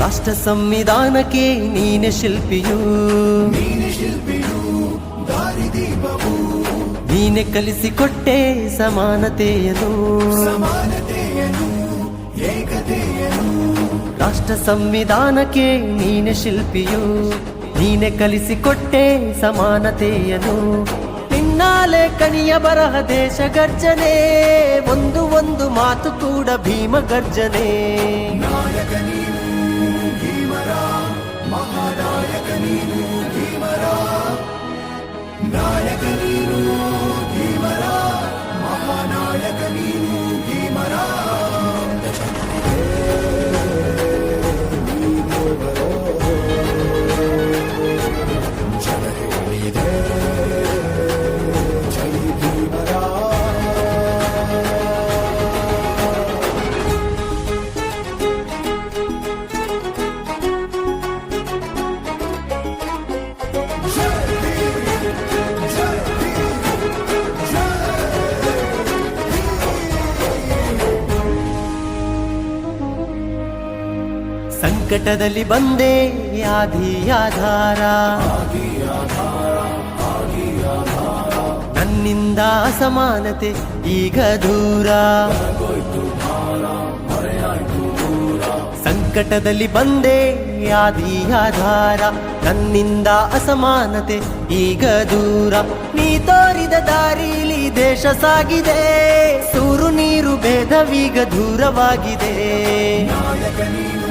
ರಾಷ್ಟ್ರ ಸಂವಿಧಾನಕ್ಕೆ ನೀನೆ ಶಿಲ್ಪಿಯು, ನೀನೆ ಕಲಿಸಿಕೊಟ್ಟೆ ಸಮಾನತೆಯನ್ನು, ರಾಷ್ಟ್ರ ಸಂವಿಧಾನಕ್ಕೆ ನೀನೆ ಶಿಲ್ಪಿಯು, ನೀನೆ ಕಲಿಸಿಕೊಟ್ಟೆ ಸಮಾನತೆಯನ್ನು. ನಿನ್ನ ಲೇಖನಿಯ ಬರಹ ದೇಶ ಗರ್ಜನೆ, ಒಂದು ಒಂದು ಮಾತು ಕೂಡ ಭೀಮ ಗರ್ಜನೆ. ನಾಯಕ ನೀನು ಭೀಮರ, ಮಹಾನಾಯಕ ನೀನು ಭೀಮರ, ನಾಯಕ ನೀನು ಭೀಮರ, ಮಹಾನಾಯಕ ನೀನು ಭೀಮರ. ಸಂಕಟದಲ್ಲಿ ಬಂದೆ ಆದಿ ಆಧಾರ, ನನ್ನಿಂದ ಅಸಮಾನತೆ ಈಗ ದೂರ. ಸಂಕಟದಲ್ಲಿ ಬಂದೆ ಆದಿ ಆಧಾರ, ನನ್ನಿಂದ ಅಸಮಾನತೆ ಈಗ ದೂರ. ನೀ ತೋರಿದ ದಾರಿಲಿ ದೇಶ ಸಾಗಿದೆ, ಸೂರು ನೀರು ಭೇದವೀಗ ದೂರವಾಗಿದೆ. ನಾಯಕ ನೀನು